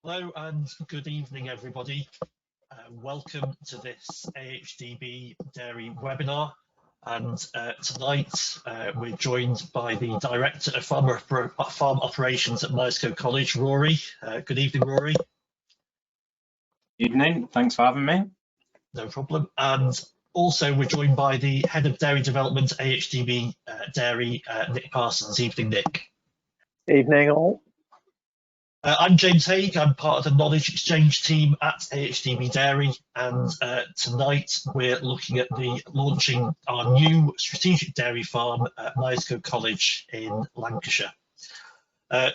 Hello and good evening, everybody. Welcome to this AHDB Dairy webinar. And tonight we're joined by the Director of Farm Operations at Myerscough College, Ruari. Good evening, Ruari. Evening, thanks for having me. No problem. And also we're joined by the Head of Dairy Development, AHDB Dairy, Nick Parsons. Evening, Nick. Evening all. I'm James Haig. I'm part of the Knowledge Exchange team at AHDB Dairy, and tonight we're looking at launching our new strategic dairy farm at Myerscough College in Lancashire.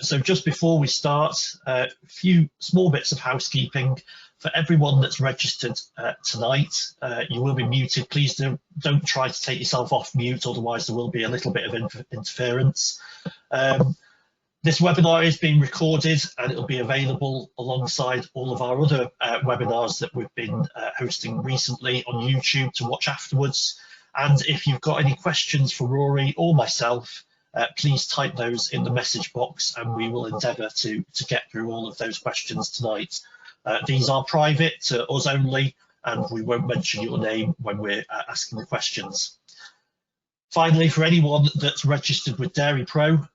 So just before we start, a few small bits of housekeeping. For everyone that's registered tonight, you will be muted. Please don't try to take yourself off mute, otherwise there will be a little bit of interference. This webinar is being recorded and it'll be available alongside all of our other webinars that we've been hosting recently on YouTube to watch afterwards. And if you've got any questions for Ruari or myself, please type those in the message box and we will endeavour to get through all of those questions tonight. These are private to us only, and we won't mention your name when we're asking the questions. Finally, for anyone that's registered with Dairy Pro,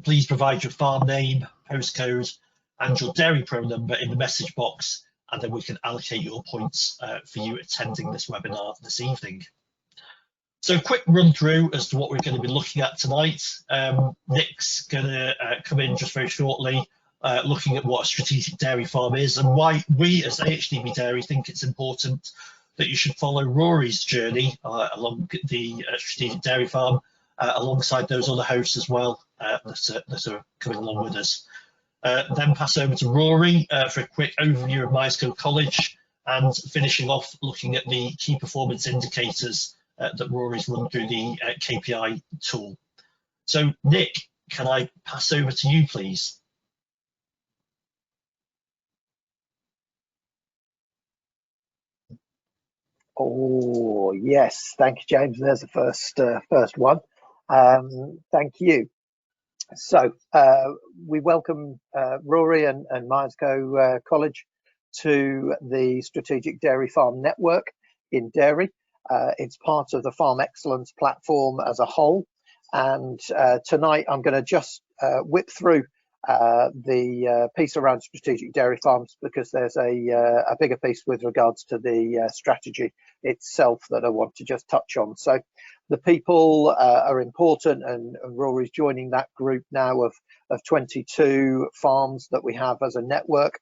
please provide your farm name, postcode, and your Dairy Pro number in the message box, and then we can allocate your points for you attending this webinar this evening. So a quick run through as to what we're going to be looking at tonight. Nick's going to come in just very shortly, looking at what a strategic dairy farm is and why we as AHDB Dairy think it's important that you should follow Ruari's journey along the strategic dairy farm, alongside those other hosts as well that are coming along with us. Then pass over to Ruari for a quick overview of Myerscough College, and finishing off looking at the key performance indicators that Ruari's run through the KPI tool. So Nick, can I pass over to you, please? Oh yes, thank you, James. There's the first one. Thank you. So we welcome Ruari and Myerscough College to the Strategic Dairy Farm Network in Dairy. It's part of the Farm Excellence platform as a whole, and tonight I'm going to just whip through the piece around strategic dairy farms, because there's a bigger piece with regards to the strategy itself that I want to just touch on. So the people are important, and Ruari's joining that group now of 22 farms that we have as a network,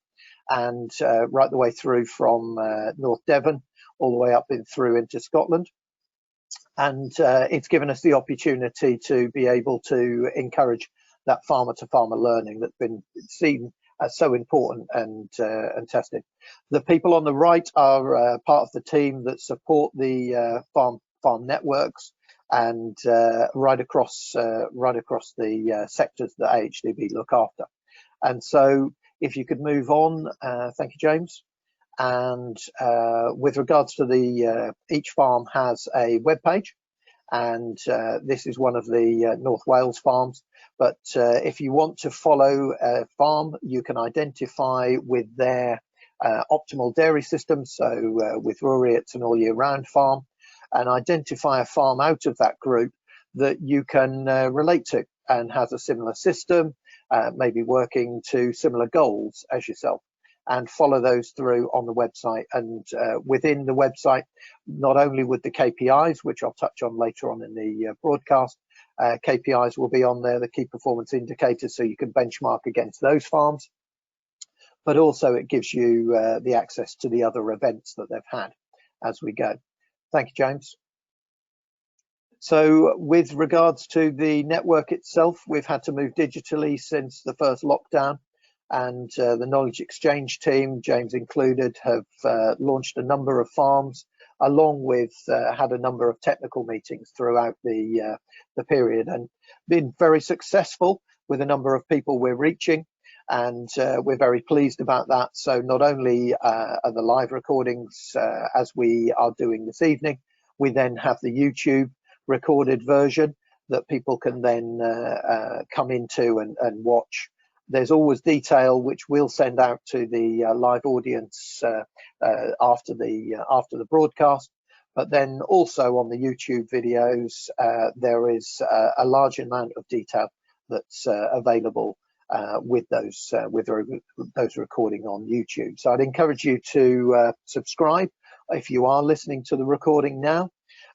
and right the way through from North Devon all the way up through into Scotland. And it's given us the opportunity to be able to encourage that farmer to farmer learning that's been seen as so important and tested. The people on the right are part of the team that support the farm networks, and right across the sectors that AHDB look after. And so if you could move on, thank you, James. And with regards to the each farm has a web page, and this is one of the North Wales farms. But if you want to follow a farm, you can identify with their optimal dairy system. So with Ruari, it's an all year round farm, and identify a farm out of that group that you can relate to and has a similar system, maybe working to similar goals as yourself, and follow those through on the website. And within the website, not only with the KPIs, which I'll touch on later on in the broadcast, KPIs will be on there, the key performance indicators, so you can benchmark against those farms, but also it gives you the access to the other events that they've had as we go. Thank you, James. So with regards to the network itself, we've had to move digitally since the first lockdown, and the Knowledge Exchange team, James included, have launched a number of farms, along with had a number of technical meetings throughout the period, and been very successful with a number of people we're reaching, and we're very pleased about that. So not only are the live recordings as we are doing this evening, we then have the YouTube recorded version that people can then come into and watch There's always detail which we'll send out to the live audience after the broadcast. But then also on the YouTube videos, there is a large amount of detail that's available with those recording on YouTube. So I'd encourage you to subscribe if you are listening to the recording now,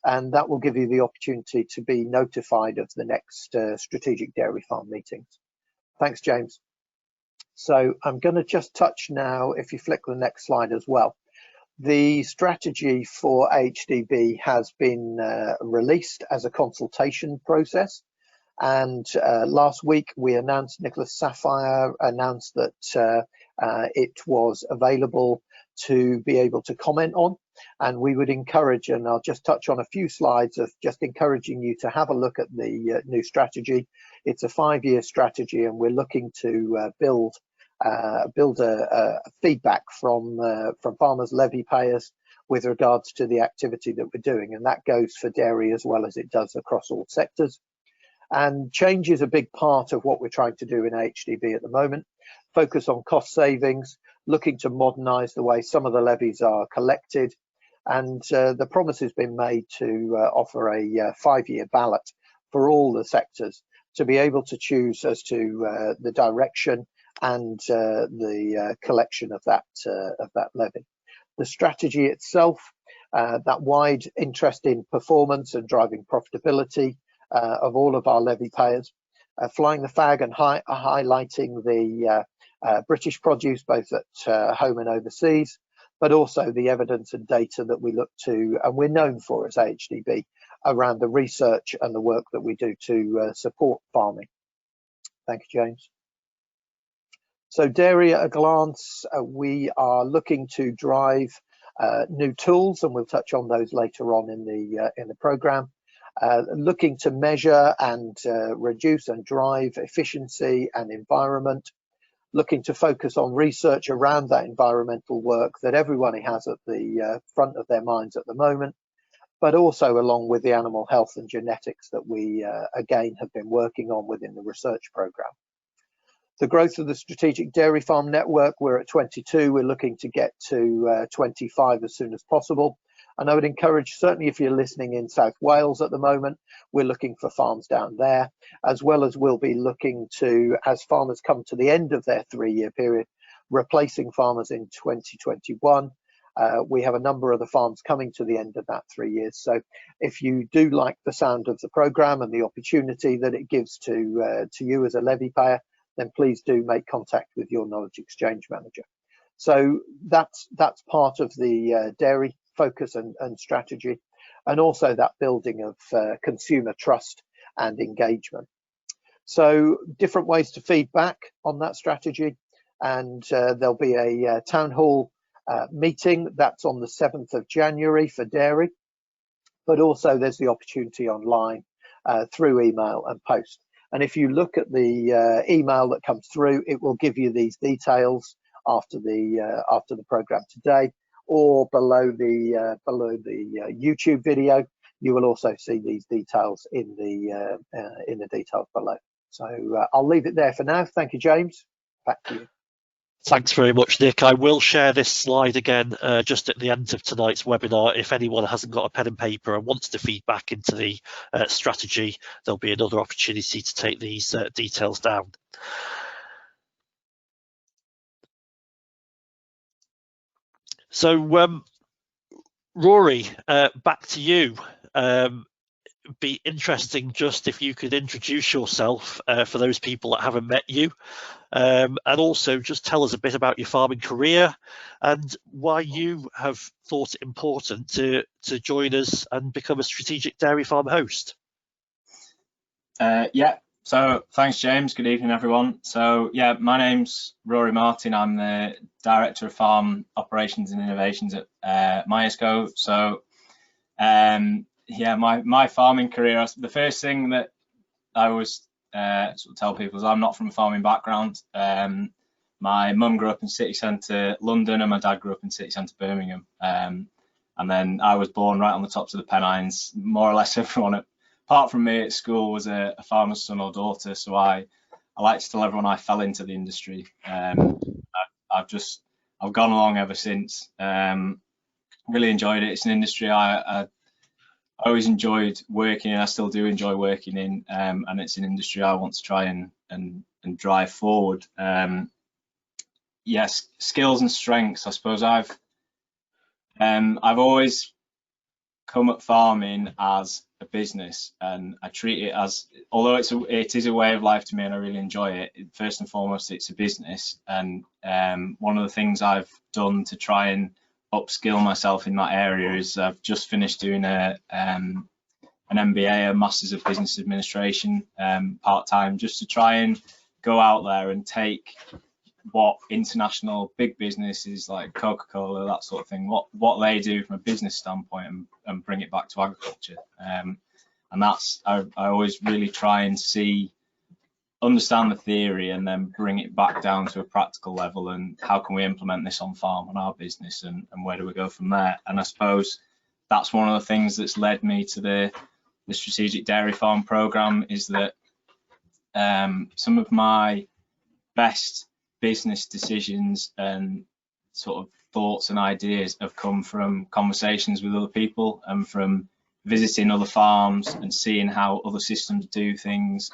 and that will give you the opportunity to be notified of the next strategic dairy farm meetings. Thanks, James. So I'm going to just touch now, if you flick the next slide as well. The strategy for AHDB has been released as a consultation process, and last week we announced, Nicholas Sapphire announced that it was available to be able to comment on, and we would encourage, and I'll just touch on a few slides of just encouraging you to have a look at the new strategy. It's a 5-year strategy, and we're looking to build a feedback from farmers, levy payers, with regards to the activity that we're doing, and that goes for dairy as well as it does across all sectors. And change is a big part of what we're trying to do in AHDB at the moment. Focus on cost savings, looking to modernise the way some of the levies are collected, and the promise has been made to offer a 5-year ballot for all the sectors to be able to choose as to the direction and the collection of that levy. The strategy itself, that wide interest in performance and driving profitability of all of our levy payers, flying the flag and highlighting the British produce both at home and overseas, but also the evidence and data that we look to and we're known for as AHDB around the research and the work that we do to support farming. Thank you, James. So dairy at a glance, we are looking to drive new tools, and we'll touch on those later on in the programme. Looking to measure and reduce and drive efficiency and environment. Looking to focus on research around that environmental work that everyone has at the front of their minds at the moment, but also along with the animal health and genetics that we again have been working on within the research programme. The growth of the strategic dairy farm network, we're at 22, we're looking to get to 25 as soon as possible. And I would encourage, certainly if you're listening in South Wales at the moment, we're looking for farms down there, as well as we'll be looking to, as farmers come to the end of their 3-year period, replacing farmers in 2021. We have a number of the farms coming to the end of that 3 years. So if you do like the sound of the programme and the opportunity that it gives to you as a levy payer, then please do make contact with your knowledge exchange manager. So that's part of the dairy focus and strategy, and also that building of consumer trust and engagement. So different ways to feedback on that strategy, and there'll be a town hall meeting that's on the 7th of January for dairy, but also there's the opportunity online through email and post. And if you look at the email that comes through, it will give you these details after the programme today, or below the YouTube video. You will also see these details in the details below. So I'll leave it there for now. Thank you, James. Back to you. Thanks very much, Nick. I will share this slide again just at the end of tonight's webinar. If anyone hasn't got a pen and paper and wants to feed back into the strategy, there'll be another opportunity to take these details down. So, Ruari, back to you. Be interesting just if you could introduce yourself for those people that haven't met you, and also just tell us a bit about your farming career and why you have thought it important to join us and become a strategic dairy farm host. Yeah, so thanks, James. Good evening, everyone. So yeah, my name's Ruari Martin. I'm the Director of Farm Operations and Innovations at Myerscough. So yeah, my farming career, the first thing that I always sort of tell people is I'm not from a farming background. My mum grew up in city centre London and my dad grew up in city centre Birmingham. And then I was born right on the tops of the Pennines. More or less everyone, apart from me at school, was a farmer's son or daughter. So I I like to tell everyone I fell into the industry. I've gone along ever since. Really enjoyed it. It's an industry I always enjoyed working in. I still do enjoy working in, and it's an industry I want to try and drive forward. Yes, skills and strengths. I suppose I've always come at farming as a business, and I treat it as, although it is a way of life to me and I really enjoy it, first and foremost it's a business. And one of the things I've done to try and upskill myself in that area is I've just finished doing an MBA, a Masters of Business Administration, part-time, just to try and go out there and take what international big businesses like Coca-Cola, that sort of thing, what they do from a business standpoint, and bring it back to agriculture. And that's, I always really try and understand the theory and then bring it back down to a practical level, and how can we implement this on farm, on our business, and where do we go from there. And I suppose that's one of the things that's led me to the Strategic Dairy Farm program, is that some of my best business decisions and sort of thoughts and ideas have come from conversations with other people, and from visiting other farms and seeing how other systems do things.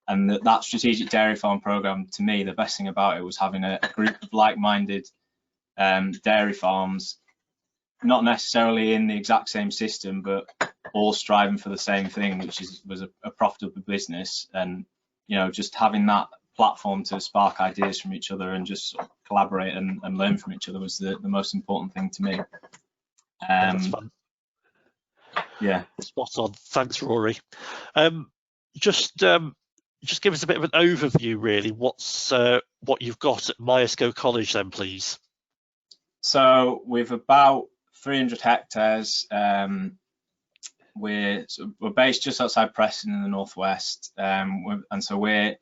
And that Strategic Dairy Farm program, to me, the best thing about it was having a group of like-minded dairy farms, not necessarily in the exact same system, but all striving for the same thing, which was a profitable business. And just having that platform to spark ideas from each other and just sort of collaborate and learn from each other was the most important thing to me. That's fun. Yeah, spot on. Thanks, Rory. Just give us a bit of an overview, really. What you've got at Myerscough College, then, please. So we've about 300 hectares. We're based just outside Preston in the northwest, and so we're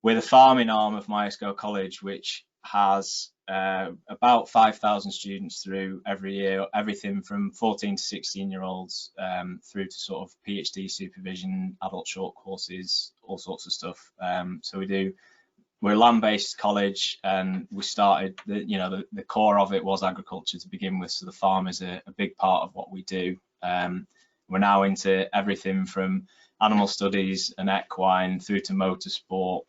the farming arm of Myerscough College, which has about 5,000 students through every year, everything from 14 to 16-year-olds, through to sort of PhD supervision, adult short courses, all sorts of stuff. So we're a land-based college, and we started, the core of it was agriculture to begin with, so the farm is a big part of what we do. We're now into everything from animal studies and equine through to motorsport,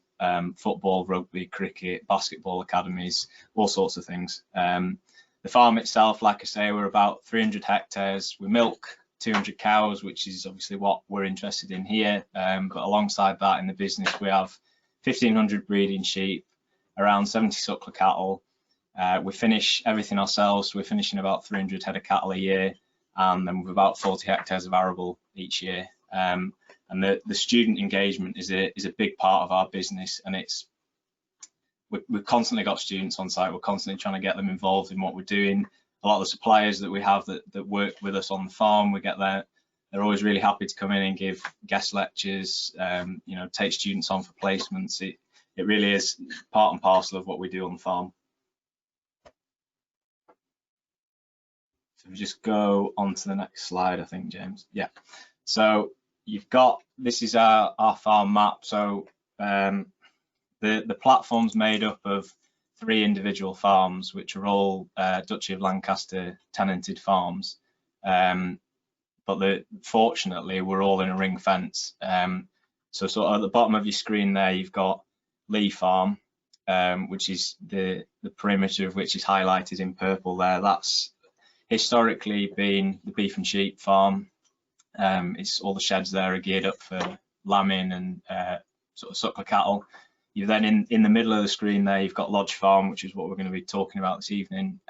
football, rugby, cricket, basketball academies, all sorts of things. The farm itself, like I say, we're about 300 hectares. We milk 200 cows, which is obviously what we're interested in here. But alongside that, in the business, we have 1,500 breeding sheep, around 70 suckler cattle. We finish everything ourselves. We're finishing about 300 head of cattle a year, and then with about 40 hectares of arable each year. And the student engagement is a big part of our business, and we've constantly got students on site. We're constantly trying to get them involved in what we're doing. A lot of the suppliers that we have that work with us on the farm, we get there. They're always really happy to come in and give guest lectures, take students on for placements. It really is part and parcel of what we do on the farm. So we just go on to the next slide, I think, James. Yeah. So you've got, this is our farm map. So the platform's made up of 3 individual farms, which are all Duchy of Lancaster tenanted farms. But fortunately, we're all in a ring fence. So sort of at the bottom of your screen there, you've got Lee Farm, which is the perimeter of which is highlighted in purple there. That's historically been the beef and sheep farm. It's all the sheds there are geared up for lambing and sort of suckler cattle. You then in the middle of the screen there, you've got Lodge Farm, which is what we're going to be talking about this evening,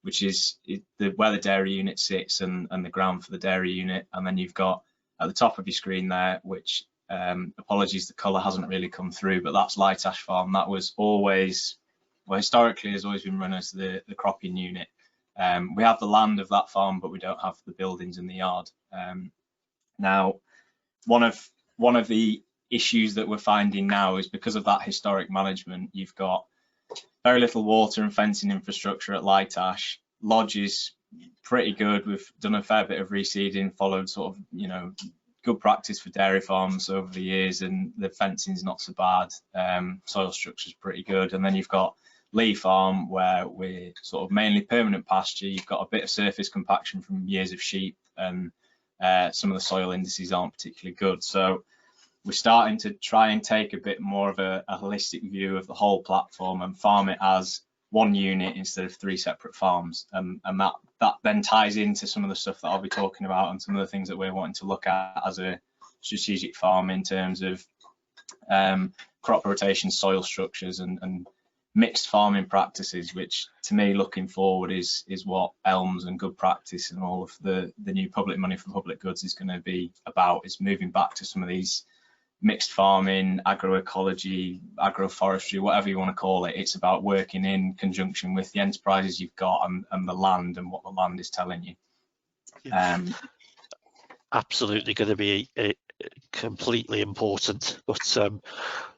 which is where the dairy unit sits and the ground for the dairy unit. And then you've got at the top of your screen there, which apologies, the colour hasn't really come through, but that's Litres Farm. That was always, well, historically has always been run as the cropping unit. We have the land of that farm, but we don't have the buildings in the yard. Now, one of the issues that we're finding now is because of that historic management, you've got very little water and fencing infrastructure at Litres. Lodge is pretty good. We've done a fair bit of reseeding, followed sort of, good practice for dairy farms over the years, and the fencing's not so bad. Soil structure's pretty good, and then you've got Lee Farm, where we're sort of mainly permanent pasture. You've got a bit of surface compaction from years of sheep, and some of the soil indices aren't particularly good. So we're starting to try and take a bit more of a holistic view of the whole platform and farm it as one unit instead of 3 separate farms. And that then ties into some of the stuff that I'll be talking about and some of the things that we're wanting to look at as a strategic farm in terms of crop rotation, soil structures, and mixed farming practices, which to me, looking forward, is what ELMS and good practice and all of the new public money for public goods is going to be about, is moving back to some of these mixed farming, agroecology, agroforestry, whatever you want to call it. It's about working in conjunction with the enterprises you've got and the land and what the land is telling you. Absolutely going to be completely important. But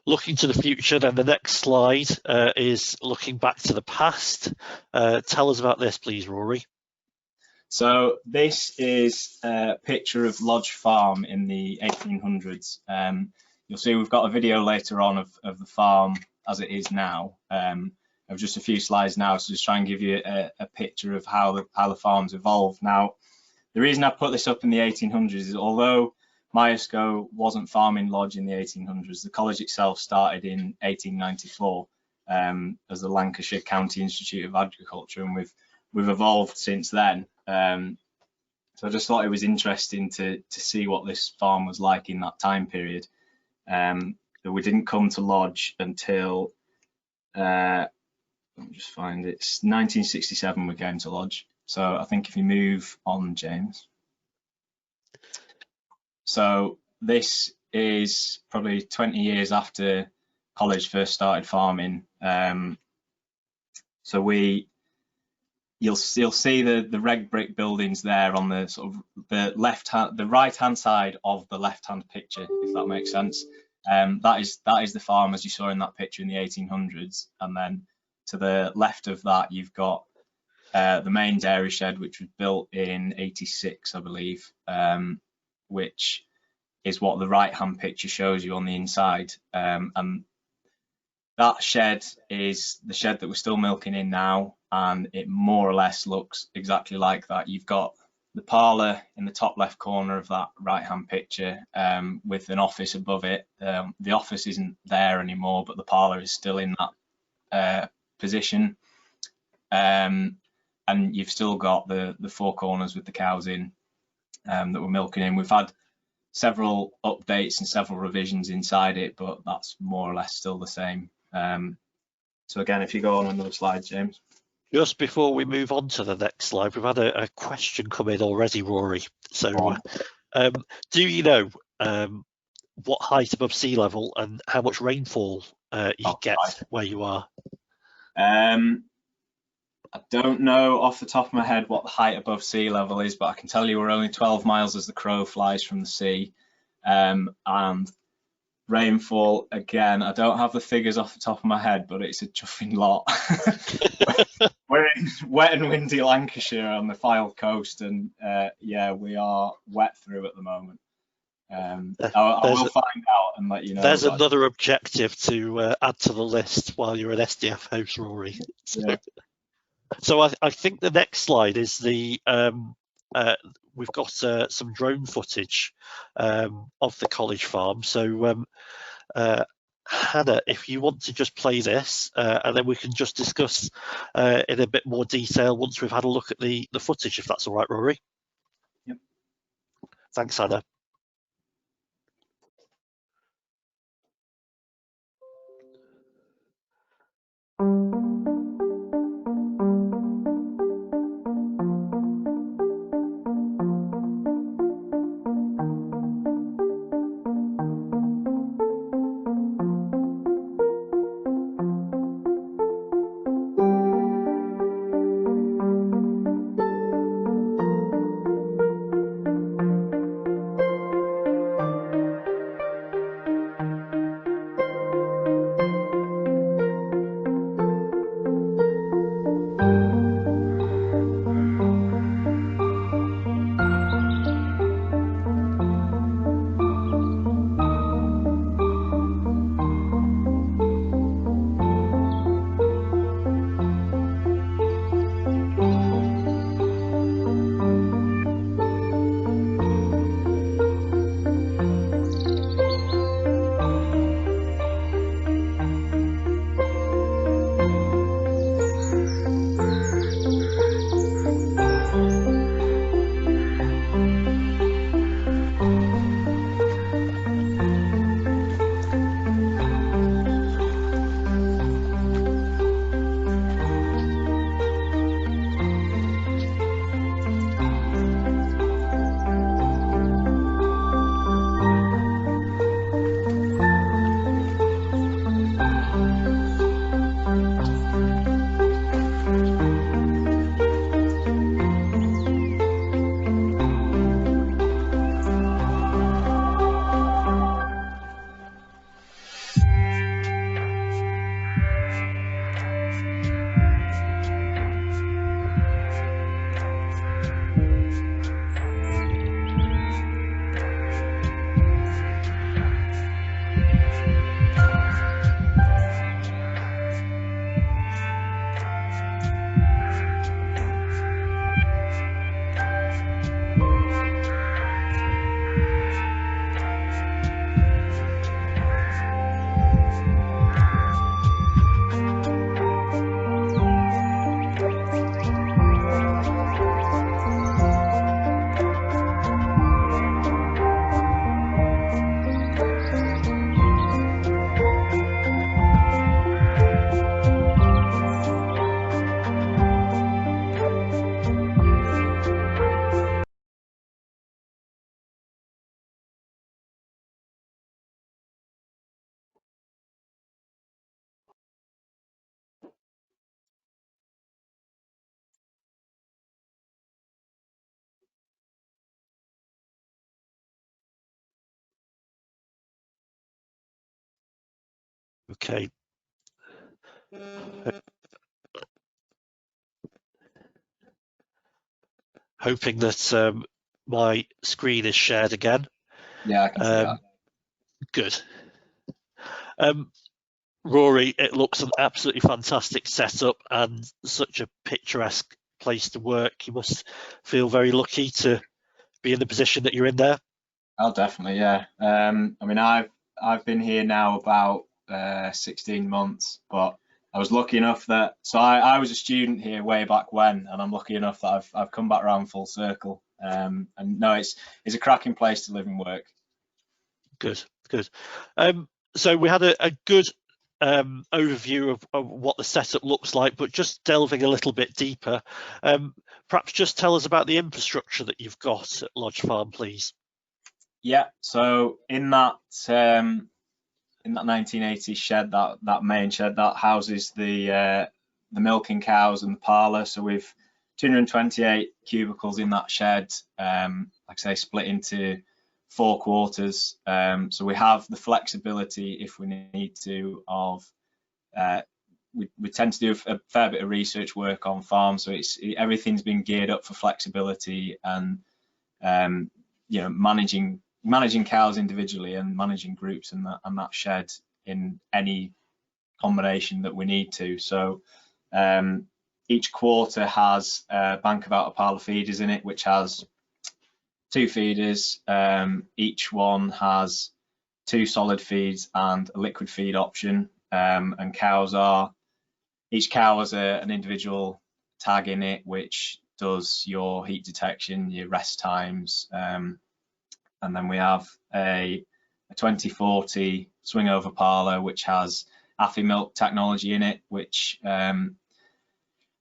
looking to the future, then the next slide is looking back to the past. Tell us about this, please, Rory. So this is a picture of Lodge Farm in the 1800s. You'll see we've got a video later on of the farm as it is now. Of just a few slides now, so just try and give you a picture of how the farm's evolved. Now, the reason I put this up in the 1800s is, although Myerscough wasn't farming lodge in the 1800s, the college itself started in 1894 as the Lancashire County Institute of Agriculture, and we've evolved since then. So I just thought it was interesting to see what this farm was like in that time period. That we didn't come to lodge until let me just find it. It's 1967 we came to lodge. So I think if you move on, James. So this is probably 20 years after college first started farming. So you'll see the red brick buildings there on the sort of the right hand side of the left hand picture, if that makes sense. That is the farm as you saw in that picture in the 1800s, and then to the left of that you've got the main dairy shed, which was built in 86, I believe, which is what the right hand picture shows you on the inside. And that shed is the shed that we're still milking in now, and it more or less looks exactly like that. You've got the parlour in the top left corner of that right hand picture, with an office above it. The office isn't there anymore, but the parlour is still in that position. And you've still got the 4 corners with the cows in that we're milking in. We've had several updates and several revisions inside it, but that's more or less still the same. So again, if you go on another slide, James. Just before we move on to the next slide, we've had a question come in already, Rory. So do you know what height above sea level and how much rainfall you get where you are? I don't know off the top of my head what the height above sea level is, but I can tell you we're only 12 miles as the crow flies from the sea. And rainfall, again, I don't have the figures off the top of my head, but it's a chuffing lot. We're in wet and windy Lancashire on the Fylde coast, and yeah, we are wet through at the moment. I will find out and let you know. There's another objective to add to the list while you're an SDF host, Rory. Yeah. So I think the next slide is the we've got some drone footage of the college farm. So Hannah, if you want to just play this, and then we can just discuss in a bit more detail once we've had a look at the footage, if that's all right, Rory. Yep. Thanks, Hannah. Okay. Hoping that my screen is shared again. Yeah, I can see that. Good. Ruari, it looks an absolutely fantastic setup and such a picturesque place to work. You must feel very lucky to be in the position that you're in there. Oh, definitely, yeah. I mean, I've been here now about 16 months, but I was lucky enough that I was a student here way back when, and I'm lucky enough that I've come back around full circle. And no, it's a cracking place to live and work. Good, good. So we had a good overview of what the setup looks like, but just delving a little bit deeper, perhaps just tell us about the infrastructure that you've got at Lodge Farm, please. Yeah, so in that 1980s shed, that main shed that houses the milking cows and the parlour, so we've 228 cubicles in that shed, like I say, split into 4 quarters. So we have the flexibility if we need to of we tend to do a fair bit of research work on farm, so everything's been geared up for flexibility and you know, managing cows individually and managing groups and that shed in any combination that we need to. So each quarter has a bank of out-of-parlour feeders in it, which has 2 feeders. Each one has 2 solid feeds and a liquid feed option. And each cow has an individual tag in it, which does your heat detection, your rest times, and then we have a 2040 swing over parlour, which has Affimilk technology in it, which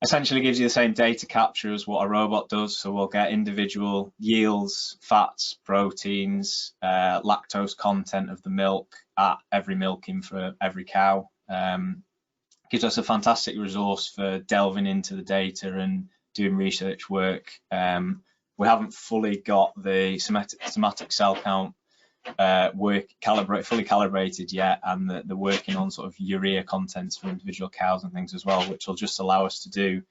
essentially gives you the same data capture as what a robot does. So we'll get individual yields, fats, proteins, lactose content of the milk at every milking for every cow. Gives us a fantastic resource for delving into the data and doing research work. We haven't fully got the somatic cell count fully calibrated yet, and they're working on sort of urea contents for individual cows and things as well, which will just allow us to do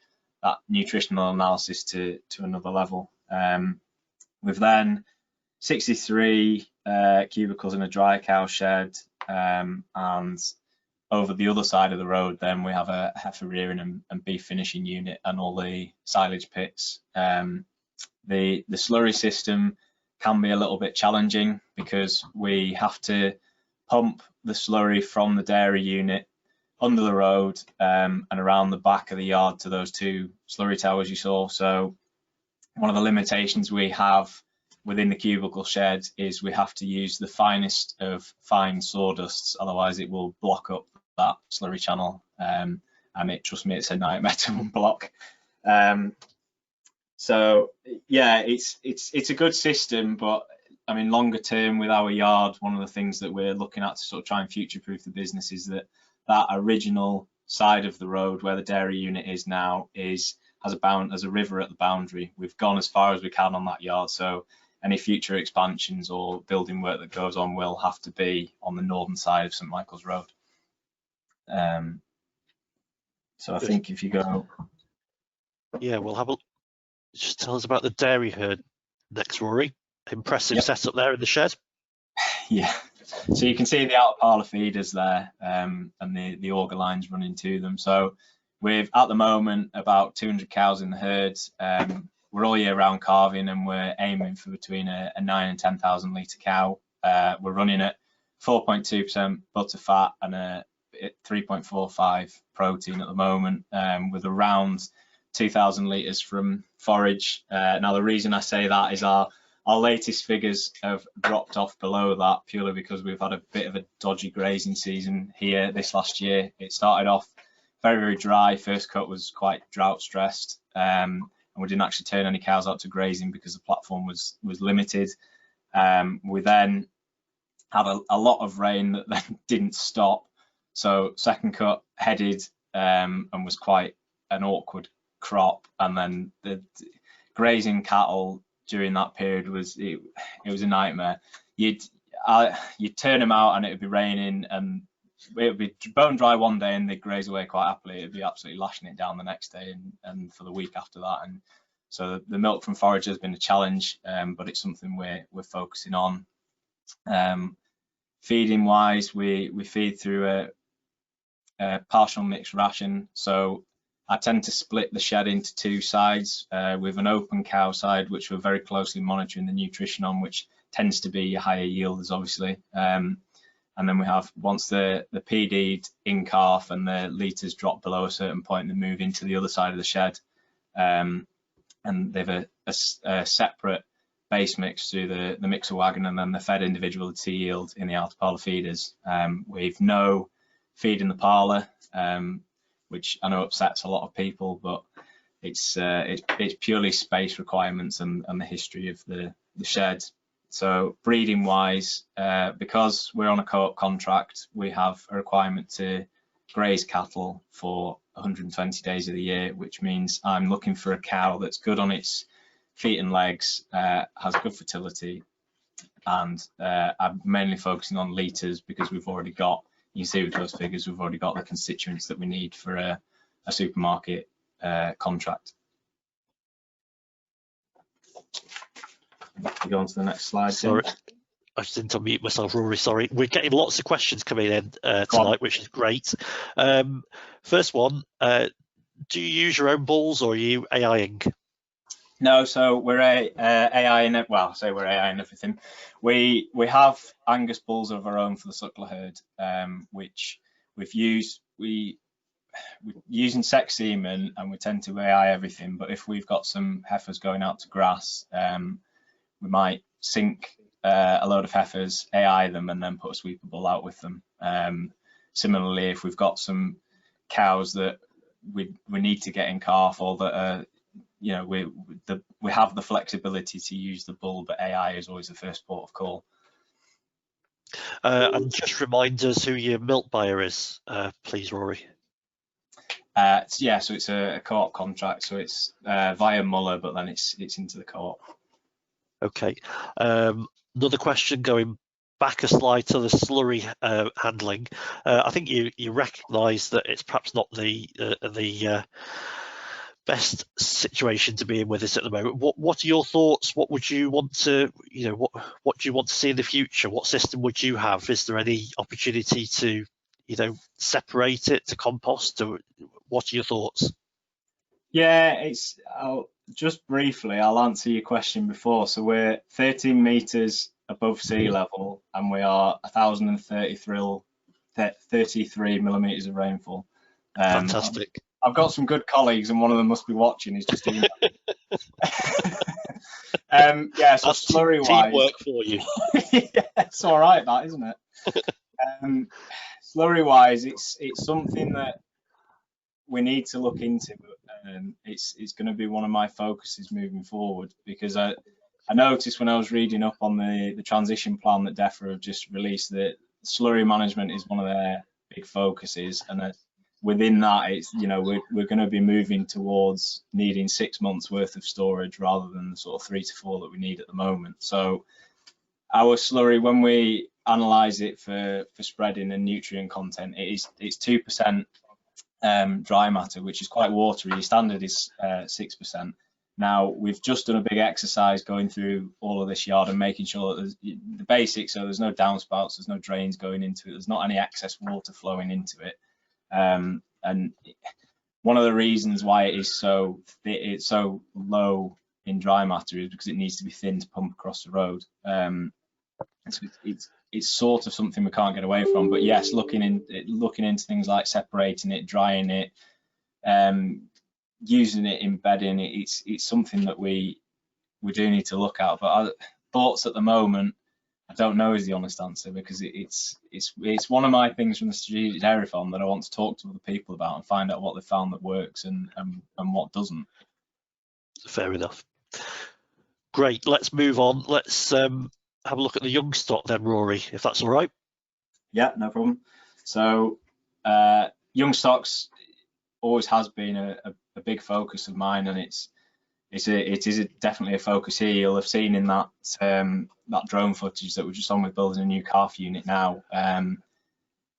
that nutritional analysis to another level. We've then 63 cubicles in a dry cow shed, and over the other side of the road then we have a heifer rearing and beef finishing unit and all the silage pits. The slurry system can be a little bit challenging because we have to pump the slurry from the dairy unit under the road and around the back of the yard to those 2 slurry towers you saw. So one of the limitations we have within the cubicle shed is we have to use the finest of fine sawdusts, otherwise it will block up that slurry channel, and trust me, it's a nightmare to unblock. So yeah, it's a good system, but I mean, longer term with our yard, one of the things that we're looking at to sort of try and future-proof the business is that original side of the road where the dairy unit is now has a river at the boundary. We've gone as far as we can on that yard, so any future expansions or building work that goes on will have to be on the northern side of St Michael's Road. So I think if you go, yeah, we'll have just tell us about the dairy herd next, Ruari. Impressive setup there in the shed. Yeah, so you can see the outer parlour feeders there, and the auger lines running to them. So we've at the moment about 200 cows in the herd. We're all year round calving, and we're aiming for between a 9,000 and 10,000 litre cow. We're running at 4.2% butter fat and a 3.45 protein at the moment, with around 2,000 litres from forage. Now the reason I say that is our latest figures have dropped off below that purely because we've had a bit of a dodgy grazing season here this last year. It started off very, very dry. First cut was quite drought stressed, and we didn't actually turn any cows out to grazing because the platform was limited. We then had a lot of rain that then didn't stop. So second cut headed and was quite an awkward crop, and then the grazing cattle during that period was it was a nightmare. You'd turn them out and it would be raining, and would be bone dry one day and they'd graze away quite happily. It'd be absolutely lashing it down the next day and for the week after that. And so the milk from forage has been a challenge, but it's something we're focusing on. Feeding wise, we feed through a partial mixed ration. So I tend to split the shed into two sides, with an open cow side, which we're very closely monitoring the nutrition on, which tends to be a higher yielders, obviously. And then we have, once the PD'd in calf and the litres drop below a certain point, they move into the other side of the shed. And they've a separate base mix through the mixer wagon, and then they're fed individually to yield in the outer parlour feeders. We've no feed in the parlour, which I know upsets a lot of people, but it's purely space requirements and the history of the shed. So breeding wise, because we're on a co-op contract, we have a requirement to graze cattle for 120 days of the year, which means I'm looking for a cow that's good on its feet and legs, has good fertility, and I'm mainly focusing on litres because we've already got, you can see with those figures, we've already got the constituents that we need for a supermarket contract. Go on to the next slide. Sorry, I just didn't unmute myself, Rory. Sorry. We're getting lots of questions coming in tonight, which is great. First one, do you use your own bulls or are you AI-ing? No, so we're AI in it. Well, I say we're AI in everything. We have Angus bulls of our own for the suckler herd, which we've used. We're using sex semen and we tend to AI everything. But if we've got some heifers going out to grass, we might sink a load of heifers, AI them, and then put a sweeper bull out with them. Similarly, if we've got some cows that we need to get in calf, or that are, you know, we have the flexibility to use the bull, but AI is always the first port of call. And just remind us who your milk buyer is, please, Rory. Yeah, so it's a co-op contract, so it's via Muller, but then it's into the co-op. Okay. Another question going back a slide to the slurry handling. I think you recognise that it's perhaps not the best situation to be in with this at the moment. What are your thoughts? What would you want to, you know, what do you want to see in the future? What system would you have? Is there any opportunity to, you know, separate it, to compost? Or what are your thoughts? Yeah, just briefly, I'll answer your question before. So we're 13 metres above sea level, and we are 1,033 millimetres of rainfall. Fantastic. I've got some good colleagues, and one of them must be watching. He's just doing that. Yeah, so slurry wise, teamwork for you. Yeah, it's all right, that, isn't it? Slurry wise, it's something that we need to look into. It's going to be one of my focuses moving forward, because I noticed when I was reading up on the transition plan that DEFRA have just released, that slurry management is one of their big focuses, and within that, it's, you know, we're going to be moving towards needing 6 months worth of storage rather than the sort of 3 to 4 that we need at the moment. So our slurry, when we analyze it for spreading and nutrient content, it's 2% dry matter, which is quite watery. Standard is 6%. Now, we've just done a big exercise going through all of this yard and making sure that there's the basics, so there's no downspouts, there's no drains going into it, there's not any excess water flowing into it. And one of the reasons why it's so low in dry matter is because it needs to be thin to pump across the road. It's sort of something we can't get away from. But yes, looking into things like separating it, drying it, using it, embedding it, it's something that we do need to look at. But our thoughts at the moment, I don't know is the honest answer, because it's one of my things from the strategic dairy farm that I want to talk to other people about and find out what they found that works and what doesn't. Fair enough. Great. Let's move on. Let's have a look at the Youngstock then, Rory, if that's all right. Yeah, no problem. So Youngstock's always has been a big focus of mine, and it is definitely a focus here. You'll have seen in that that drone footage that we're just on with building a new calf unit now.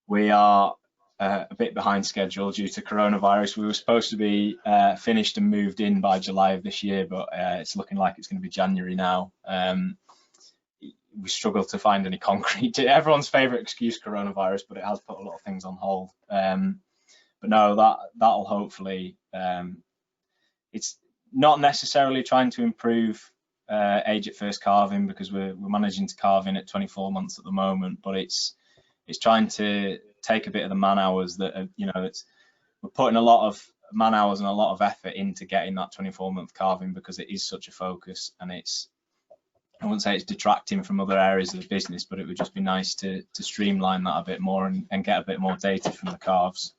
we are a bit behind schedule due to coronavirus. We were supposed to be finished and moved in by July of this year, but it's looking like it's going to be January now. We struggle to find any concrete. Everyone's favourite excuse, coronavirus, but it has put a lot of things on hold. But no, that'll hopefully. It's not necessarily trying to improve age at first calving, because we're managing to calve in at 24 months at the moment, but it's trying to take a bit of the man hours that are, we're putting a lot of man hours and a lot of effort into getting that 24-month calving, because it is such a focus, and I wouldn't say it's detracting from other areas of the business, but it would just be nice to streamline that a bit more and get a bit more data from the calves.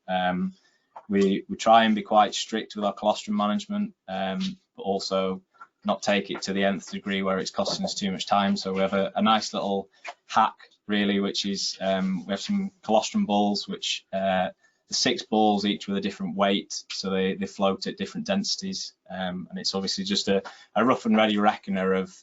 We try and be quite strict with our colostrum management, but also not take it to the nth degree where it's costing us too much time. So we have a nice little hack, really, which is we have some colostrum balls, which the 6 balls each with a different weight, so they float at different densities, and it's obviously just a rough and ready reckoner of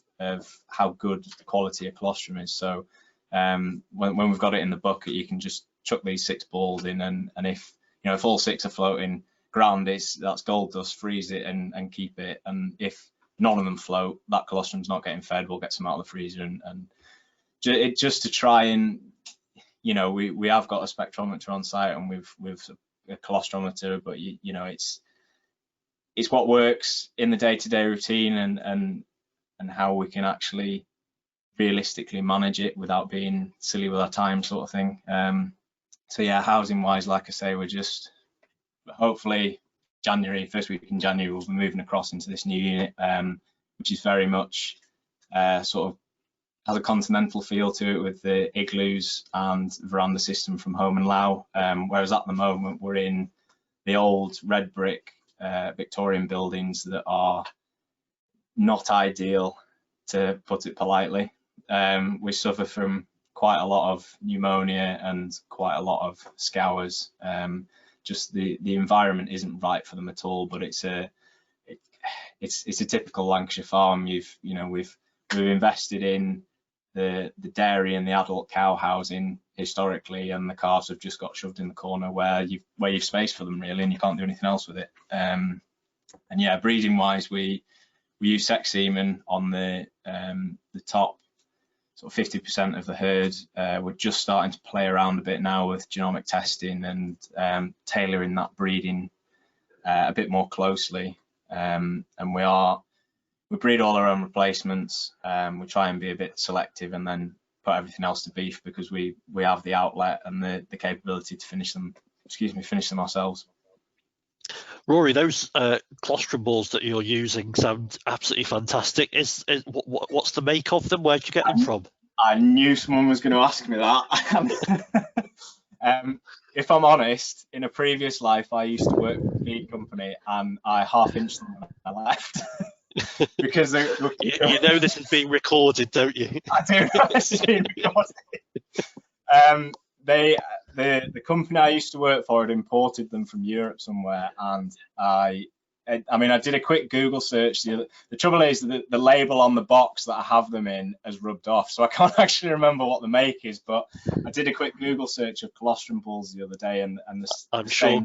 how good the quality of colostrum is. So when we've got it in the bucket, you can just chuck these 6 balls in, and if all 6 are floating, ground that's gold dust, freeze it and keep it. And if none of them float, that colostrum's not getting fed, we'll get some out of the freezer, and just to try and, we have got a spectrometer on site, and we've a colostrometer, but it's what works in the day-to-day routine, and how we can actually realistically manage it without being silly with our time, sort of thing. So yeah, housing wise, like I say, we're just hopefully first week in January, we'll be moving across into this new unit, which is very much sort of has a continental feel to it, with the igloos and veranda system from Home and Lau, whereas at the moment we're in the old red brick Victorian buildings that are not ideal, to put it politely. We suffer from quite a lot of pneumonia and quite a lot of scours. Just the environment isn't right for them at all. But it's a typical Lancashire farm. We've invested in the dairy and the adult cow housing historically, and the calves have just got shoved in the corner where you've space for them, really, and you can't do anything else with it. And yeah, breeding wise, we use sex semen on the top sort of 50% of the herd. We're just starting to play around a bit now with genomic testing and tailoring that breeding a bit more closely. And we breed all our own replacements. We try and be a bit selective, and then put everything else to beef, because we have the outlet and the capability to finish them ourselves. Rory, those colostrum balls that you're using sound absolutely fantastic. What's the make of them? Where'd you get them from? I knew someone was going to ask me that. If I'm honest, in a previous life, I used to work for a feed company, and I half-inched them when I left. Because you know this is being recorded, don't you? I do know this is being recorded. The company I used to work for had imported them from Europe somewhere, and I did a quick Google search. The trouble is that the label on the box that I have them in has rubbed off, so I can't actually remember what the make is. But I did a quick Google search of colostrum balls the other day, and I'm sure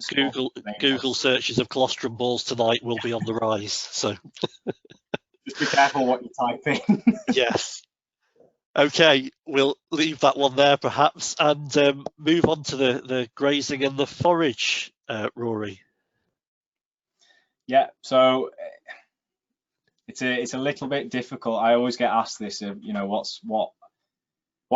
Google searches of colostrum balls tonight will be on the rise. So just be careful what you type in. Yes. Okay, we'll leave that one there perhaps, and move on to the grazing and the forage, Rory. Yeah, so it's a little bit difficult. I always get asked this of, what's your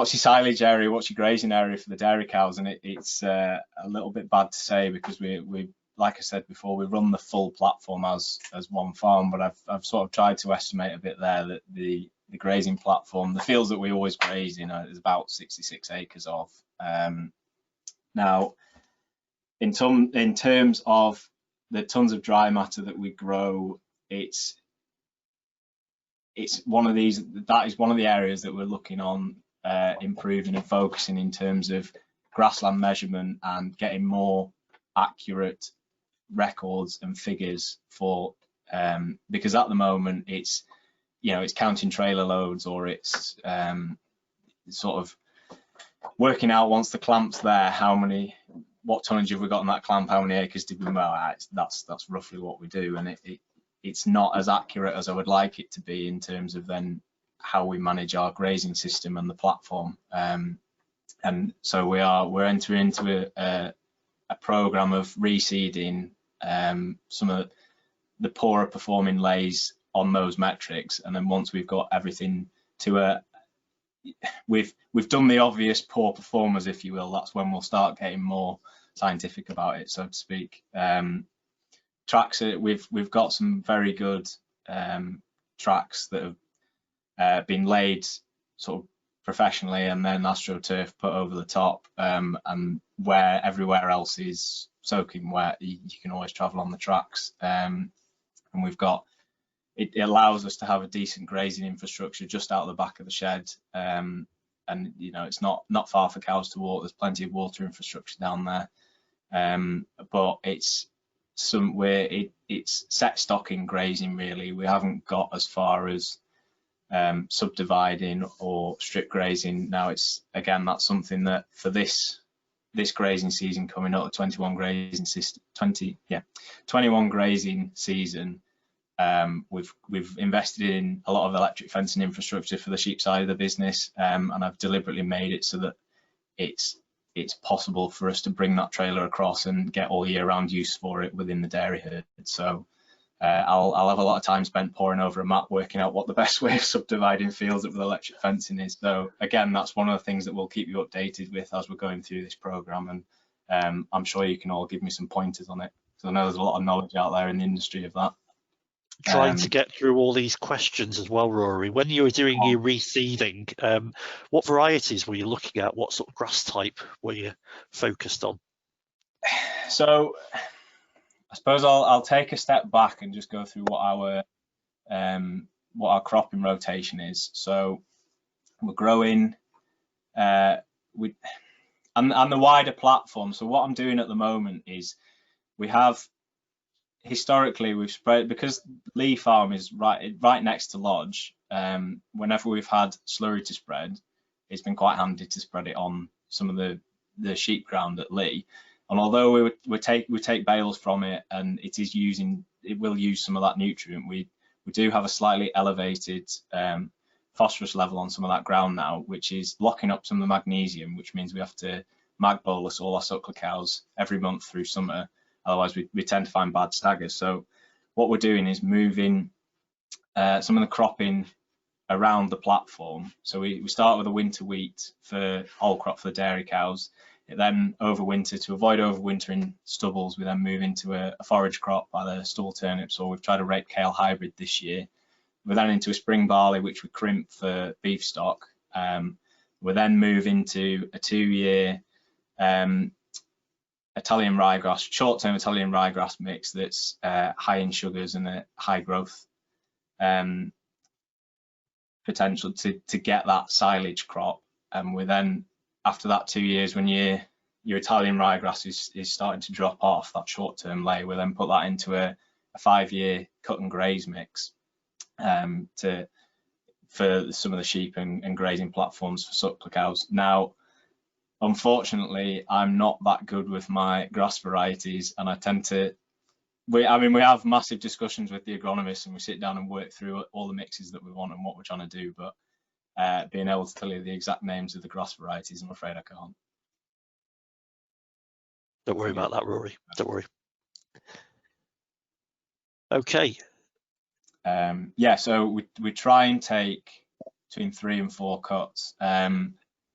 silage area, what's your grazing area for the dairy cows, and it's a little bit bad to say, because we like I said before, we run the full platform as one farm, but I've sort of tried to estimate a bit there that the grazing platform, the fields that we always graze in, is about 66 acres of. Now, in terms of the tons of dry matter that we grow, it's one of these. That is one of the areas that we're looking on improving and focusing in terms of grassland measurement and getting more accurate records and figures for, because at the moment it's counting trailer loads, or it's sort of working out once the clamp's there, what tonnage have we got on that clamp, how many acres did we mow? That's roughly what we do, and it's not as accurate as I would like it to be in terms of then how we manage our grazing system and the platform. And so we're entering into a program of reseeding some of the poorer performing lays on those metrics, and then once we've got everything to we've done the obvious poor performers, if you will, that's when we'll start getting more scientific about it, so to speak. Tracks, we've got some very good tracks that have been laid sort of professionally, and then AstroTurf put over the top, and where everywhere else is soaking wet, you can always travel on the tracks. And we've got, it allows us to have a decent grazing infrastructure just out the back of the shed, and you know, it's not far for cows to walk. There's plenty of water infrastructure down there, but it's set stocking grazing really. We haven't got as far as subdividing or strip grazing. Now it's, again, that's something that for this grazing season coming up, 21 grazing season, we've invested in a lot of electric fencing infrastructure for the sheep side of the business, and I've deliberately made it so that it's possible for us to bring that trailer across and get all year round use for it within the dairy herd. So I'll have a lot of time spent poring over a map working out what the best way of subdividing fields with electric fencing is. So again, that's one of the things that we'll keep you updated with as we're going through this program, and I'm sure you can all give me some pointers on it, because I know there's a lot of knowledge out there in the industry of that. Trying to get through all these questions as well, Rory. When you were doing your reseeding, what varieties were you looking at? What sort of grass type were you focused on? So I suppose I'll take a step back and just go through what our cropping rotation is. So we're growing and the wider platform. So what I'm doing at the moment is historically we've spread, because Lee Farm is right next to Lodge. Whenever we've had slurry to spread, it's been quite handy to spread it on some of the sheep ground at Lee. And although we take bales from it, and it will use some of that nutrient, we do have a slightly elevated phosphorus level on some of that ground now, which is locking up some of the magnesium, which means we have to mag bolus all our suckler cows every month through summer. Otherwise, we tend to find bad staggers. So what we're doing is moving some of the cropping around the platform. So we start with a winter wheat for whole crop for the dairy cows. It then overwinter, to avoid overwintering stubbles, we then move into a forage crop by the stubble turnips, or we've tried a rape kale hybrid this year. We're then into a spring barley, which we crimp for beef stock. We then move into a 2-year Italian ryegrass, short-term Italian ryegrass mix that's high in sugars and a high growth potential to get that silage crop. And we then, after that 2 years, when your Italian ryegrass is starting to drop off that short-term lay, we then put that into a 5-year cut and graze mix for some of the sheep and grazing platforms for suckler cows. Now, unfortunately, I'm not that good with my grass varieties, and I tend to, we have massive discussions with the agronomists, and we sit down and work through all the mixes that we want and what we're trying to do, but being able to tell you the exact names of the grass varieties, I'm afraid I can't. Don't worry about that, Rory. Don't worry. Okay. Yeah, so we try and take between 3 and 4 cuts.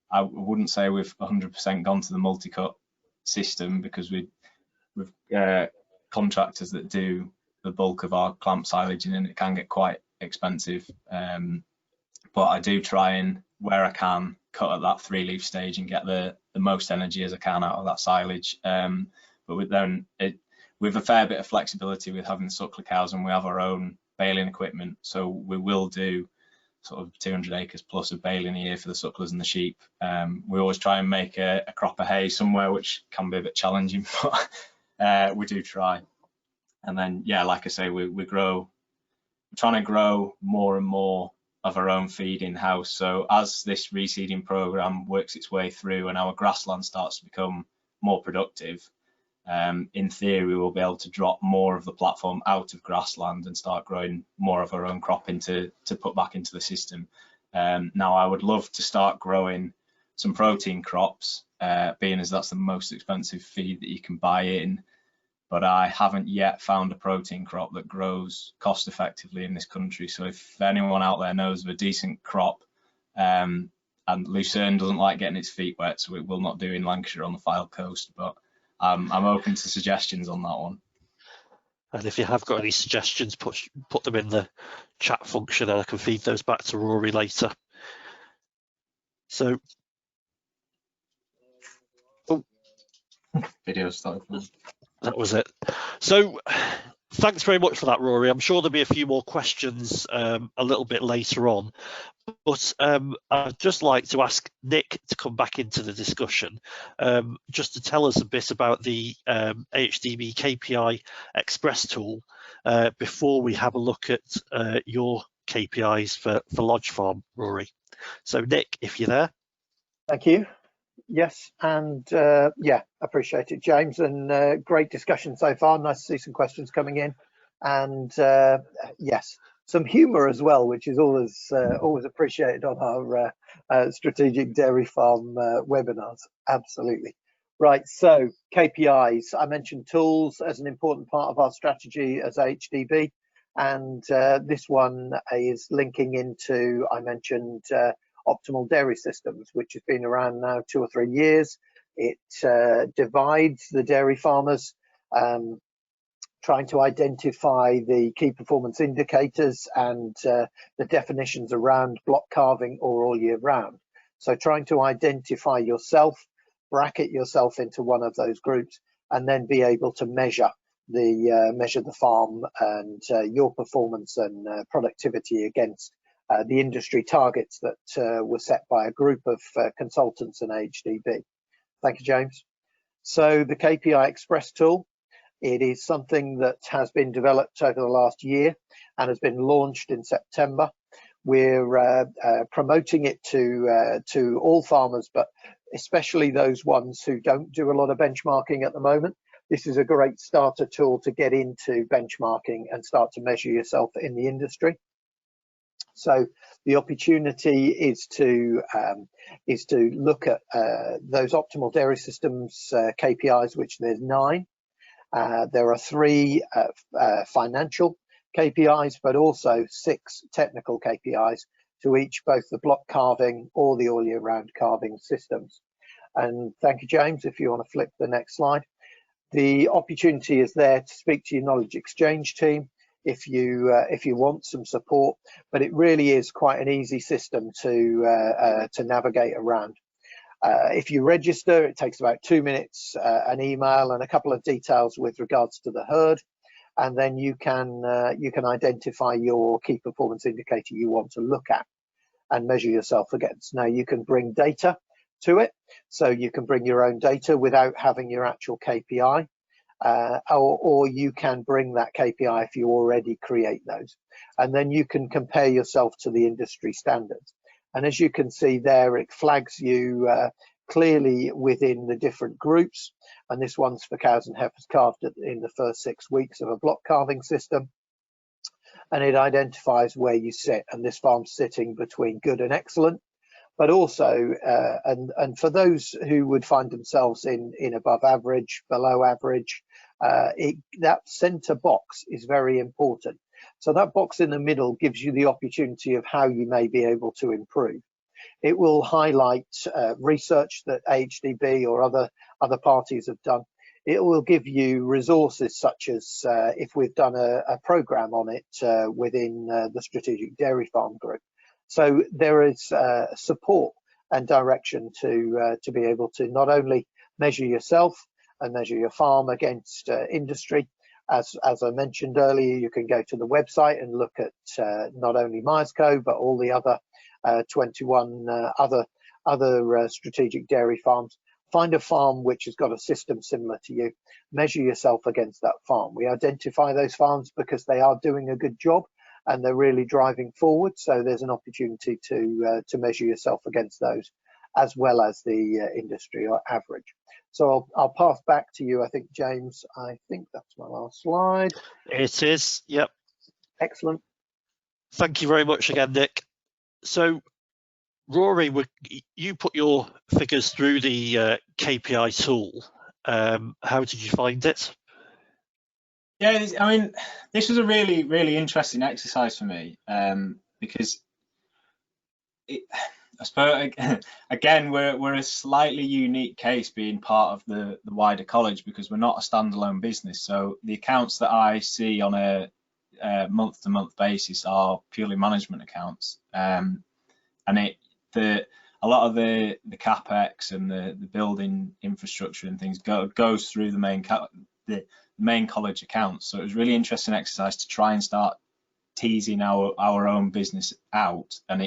I wouldn't say we've 100% gone to the multi-cut system, because we've contractors that do the bulk of our clamp silaging, and it can get quite expensive. But I do try and, where I can, cut at that 3-leaf stage and get the most energy as I can out of that silage. But with a fair bit of flexibility with having the suckler cows, and we have our own baling equipment, so we will do sort of 200 acres plus of baling a year for the sucklers and the sheep. We always try and make a crop of hay somewhere, which can be a bit challenging, but we do try. And then, yeah, like I say, we're trying to grow more and more of our own feed in-house. So as this reseeding program works its way through and our grassland starts to become more productive, in theory we'll be able to drop more of the platform out of grassland and start growing more of our own cropping to put back into the system. Now I would love to start growing some protein crops, being as that's the most expensive feed that you can buy in, but I haven't yet found a protein crop that grows cost effectively in this country. So if anyone out there knows of a decent crop, and lucerne doesn't like getting its feet wet, so it will not do in Lancashire on the Fylde coast, but I'm open to suggestions on that one. And if you have got any suggestions, put them in the chat function and I can feed those back to Ruari later. So, Video started. That was it. So thanks very much for that, Ruari. I'm sure there'll be a few more questions a little bit later on, but I'd just like to ask Nick to come back into the discussion, just to tell us a bit about the AHDB KPI Express tool before we have a look at your KPIs for Lodge Farm, Ruari. So Nick, if you're there. Thank you. Yes, and yeah, appreciate it, James, and great discussion so far. Nice to see some questions coming in, and yes, some humour as well, which is always appreciated on our strategic dairy farm webinars. Absolutely. Right, so KPIs. I mentioned tools as an important part of our strategy as AHDB, and this one is linking into, I mentioned, optimal dairy systems, which has been around now 2 or 3 years. It divides the dairy farmers, trying to identify the key performance indicators and the definitions around block calving or all year round. So trying to identify yourself, bracket yourself into one of those groups, and then be able to measure the farm and your performance and productivity against the industry targets that were set by a group of consultants and AHDB. Thank you, James. So the KPI Express tool, it is something that has been developed over the last year and has been launched in September. We're promoting it to all farmers, but especially those ones who don't do a lot of benchmarking at the moment. This is a great starter tool to get into benchmarking and start to measure yourself in the industry. So the opportunity is to look at those optimal dairy systems KPIs, which there's 9. There are 3 financial KPIs, but also 6 technical KPIs to each both the block calving or the all year round calving systems. And thank you, James. If you want to flip the next slide, the opportunity is there to speak to your knowledge exchange team if you want some support, but it really is quite an easy system to navigate around. If you register, it takes about 2 minutes, an email and a couple of details with regards to the herd, and then you can identify your key performance indicator you want to look at and measure yourself against. Now you can bring data to it, so you can bring your own data without having your actual KPI. Or you can bring that KPI if you already create those, and then you can compare yourself to the industry standards. And as you can see there, it flags you clearly within the different groups, and this one's for cows and heifers calved in the first 6 weeks of a block calving system, and it identifies where you sit, and this farm's sitting between good and excellent. But also, and for those who would find themselves in above average, below average, that centre box is very important. So that box in the middle gives you the opportunity of how you may be able to improve. It will highlight research that AHDB or other parties have done. It will give you resources such as if we've done a programme on it within the Strategic Dairy Farm Group. So there is support and direction to be able to not only measure yourself and measure your farm against industry. As I mentioned earlier, you can go to the website and look at not only Myerscough, but all the other 21 other strategic dairy farms. Find a farm which has got a system similar to you. Measure yourself against that farm. We identify those farms because they are doing a good job, and they're really driving forward. So there's an opportunity to measure yourself against those, as well as the industry or average. So I'll pass back to you. I think, James, I think that's my last slide. It is, yep. Excellent. Thank you very much again, Nick. So, Rory, you put your figures through the KPI tool. How did you find it? Yeah, I mean, this was a really, really interesting exercise for me, because I suppose, again, we're a slightly unique case being part of the wider college, because we're not a standalone business. So the accounts that I see on a month-to-month basis are purely management accounts, and a lot of the capex and the building infrastructure and things goes through the main college accounts. So it was really interesting exercise to try and start teasing our own business out, and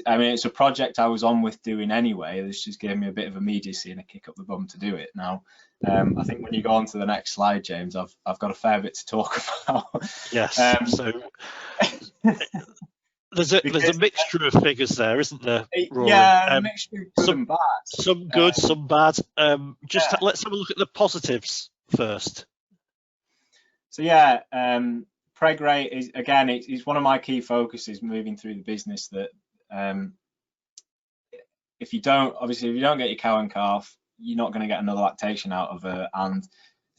I mean, it's a project I was on with doing anyway. This just gave me a bit of immediacy and a kick up the bum to do it. Now, I think when you go on to the next slide, James, I've got a fair bit to talk about. Yes. So there's a mixture of figures there, isn't there, Rory? Yeah, a mixture of good and bad. Some good, some bad. Let's have a look at the positives first. So yeah, preg rate is, again, it's one of my key focuses moving through the business. That if you don't get your cow and calf, you're not going to get another lactation out of her. And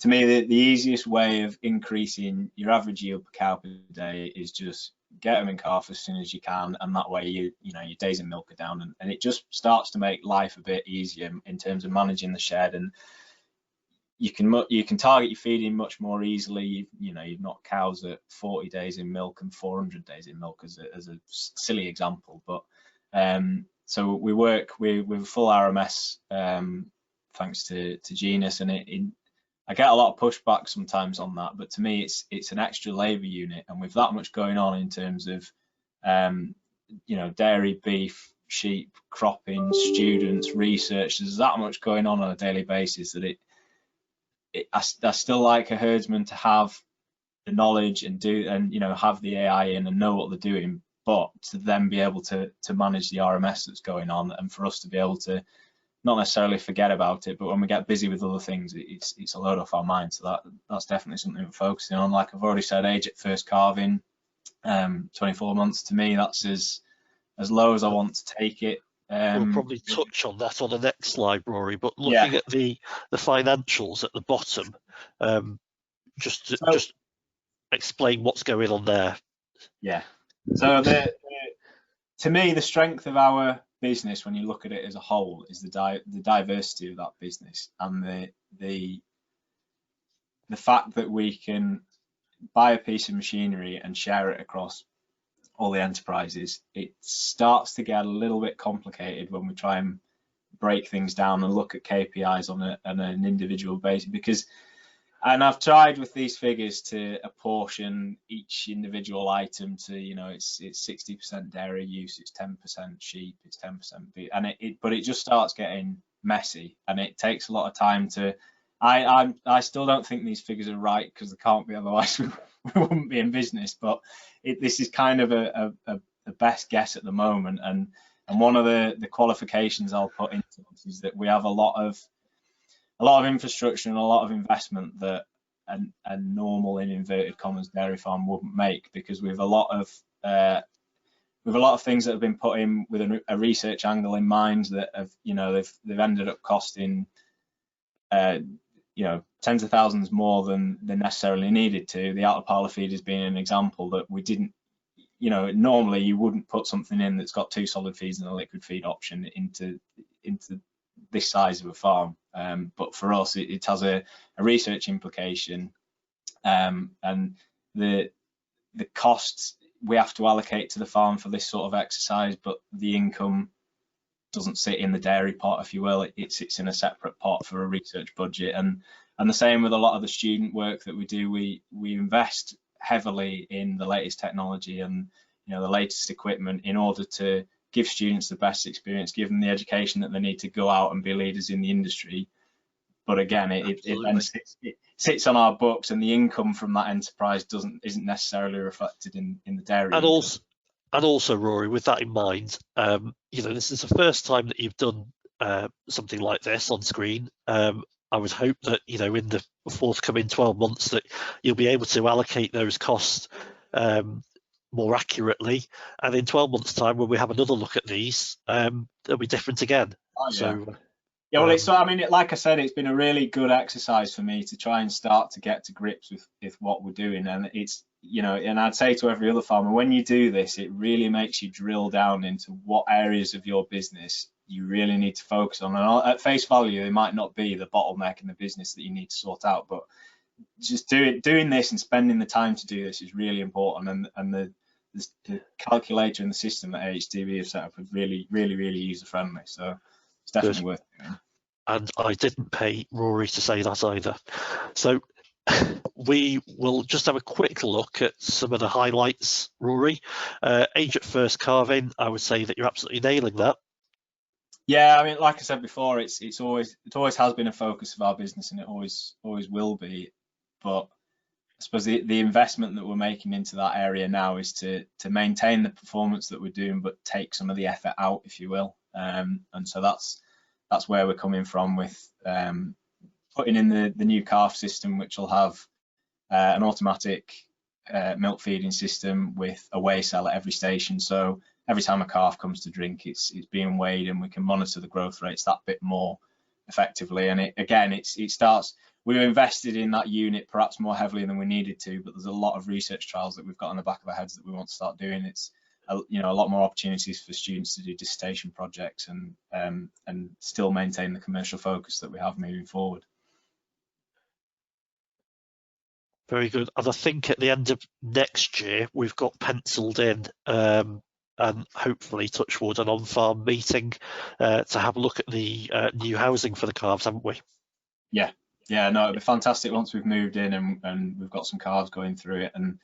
to me, the easiest way of increasing your average yield per cow per day is just get them in calf as soon as you can, and that way your days in milk are down, and it just starts to make life a bit easier in terms of managing the shed. And you can target your feeding much more easily. You've not cows at 40 days in milk and 400 days in milk as a silly example, but so we work with full RMS, thanks to Genus, and I get a lot of pushback sometimes on that, but to me it's an extra labour unit, and with that much going on in terms of dairy, beef, sheep, cropping, students, research, there's that much going on a daily basis that I still like a herdsman to have the knowledge and have the AI in and know what they're doing, but to then be able to manage the RMS that's going on, and for us to be able to not necessarily forget about it, but when we get busy with other things, it's a load off our mind. So that's definitely something we're focusing on. Like I've already said, age at first calving, 24 months. To me, that's as low as I want to take it. We'll probably touch on that on the next slide, Rory, but looking at the financials at the bottom, just explain what's going on there. Yeah. So to me, the strength of our business, when you look at it as a whole, is the diversity of that business, and the fact that we can buy a piece of machinery and share it across all the enterprises. It starts to get a little bit complicated when we try and break things down and look at KPIs on an individual basis, and I've tried with these figures to apportion each individual item to, it's 60% dairy use, it's 10% sheep, it's 10% beef, and but it just starts getting messy, and it takes a lot of time to. I still don't think these figures are right, because they can't be, otherwise we wouldn't be in business. But this is kind of a best guess at the moment, and one of the qualifications I'll put into this is that we have a lot of infrastructure and a lot of investment that a normal, in inverted commas, dairy farm wouldn't make, because we have a lot of things that have been put in with a research angle in mind that have, they've ended up costing tens of thousands more than they necessarily needed to. The outer parlour feed has been an example that we didn't, normally you wouldn't put something in that's got 2 solid feeds and a liquid feed option into this size of a farm, but for us it has a research implication, and the costs we have to allocate to the farm for this sort of exercise, but the income doesn't sit in the dairy pot, if you will. It sits in a separate pot for a research budget, and the same with a lot of the student work that we do. We invest heavily in the latest technology and the latest equipment in order to give students the best experience, give them the education that they need to go out and be leaders in the industry. But again, it then sits on our books, and the income from that enterprise isn't necessarily reflected in the dairy. And also, Rory, with that in mind, this is the first time that you've done something like this on screen. I would hope that in the forthcoming 12 months that you'll be able to allocate those costs more accurately, and in 12 months' time, when we have another look at these, they'll be different again. Oh, yeah. So, yeah, well, like I said, it's been a really good exercise for me to try and start to get to grips with what we're doing, and it's and I'd say to every other farmer, when you do this, it really makes you drill down into what areas of your business you really need to focus on. And at face value, they might not be the bottleneck in the business that you need to sort out, but just doing this and spending the time to do this is really important. And the calculator and the system that AHDB have set up is really user friendly. So it's definitely worth doing. And I didn't pay Rory to say that either. So we will just have a quick look at some of the highlights, Rory. Age at first calving, I would say that you're absolutely nailing that. Yeah, I mean, like I said before, it always has been a focus of our business, and it always will be. But I suppose the investment that we're making into that area now is to maintain the performance that we're doing, but take some of the effort out, if you will. And so that's where we're coming from with putting in the new calf system, which will have an automatic milk feeding system with a weigh cell at every station. So every time a calf comes to drink, it's being weighed, and we can monitor the growth rates that bit more effectively. And it starts. We've invested in that unit perhaps more heavily than we needed to, but there's a lot of research trials that we've got in the back of our heads that we want to start doing. It's a lot more opportunities for students to do dissertation projects and still maintain the commercial focus that we have moving forward. Very good. And I think at the end of next year, we've got penciled in and hopefully, touch wood, an on-farm meeting to have a look at the new housing for the calves, haven't we? Yeah, no, it'll be fantastic once we've moved in and we've got some calves going through it. And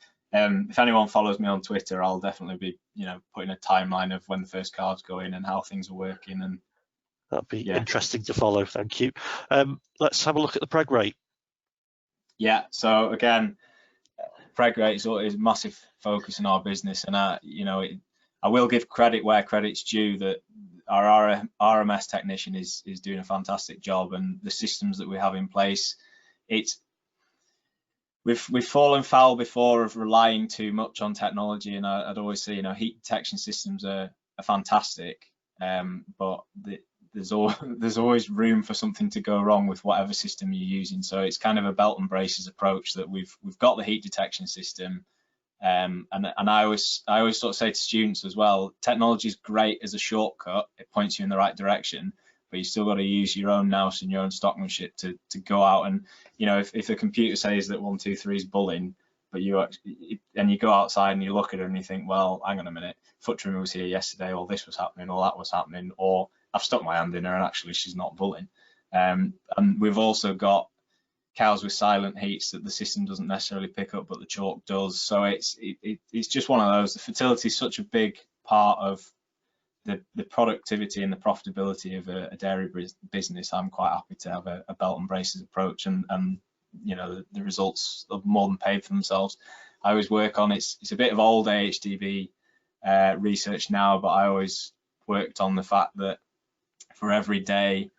if anyone follows me on Twitter, I'll definitely be, putting a timeline of when the first calves go in and how things are working. And that'd be interesting to follow. Thank you. Let's have a look at the preg rate. Yeah, so again, preg rate is a massive focus in our business, and I will give credit where credit's due that our RMS technician is doing a fantastic job, and the systems that we have in place, we've fallen foul before of relying too much on technology, and I'd always say heat detection systems are fantastic, but there's always room for something to go wrong with whatever system you're using. So it's kind of a belt and braces approach that we've got the heat detection system. And I always sort of say to students as well, technology is great as a shortcut. It points you in the right direction, but you still got to use your own nous and your own stockmanship to go out. And if the computer says that 1, 2, 3 is bulling, but you go outside and you look at it and you think, well, hang on a minute, foot trimmer was here yesterday, or this was happening, or that was happening, or I've stuck my hand in her and actually she's not bulling. And we've also got cows with silent heats that the system doesn't necessarily pick up, but the chalk does. So it's just one of those. The fertility is such a big part of the productivity and the profitability of a dairy business. I'm quite happy to have a belt and braces approach, and the results have more than paid for themselves. I always work on it's a bit of old AHDB research now, but I always worked on the fact that for every day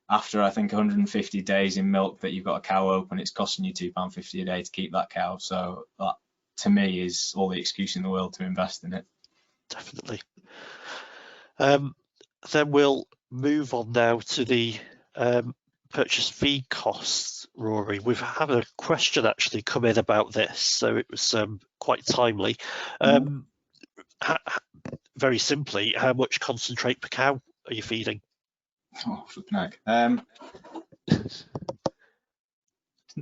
after I think 150 days in milk that you've got a cow open, it's costing you £2.50 a day to keep that cow. So that to me is all the excuse in the world to invest in it. Definitely. Then we'll move on now to the purchase feed costs, Rory. We've had a question actually come in about this, so it was quite timely. Very simply, how much concentrate per cow are you feeding? Oh, flipping heck. Didn't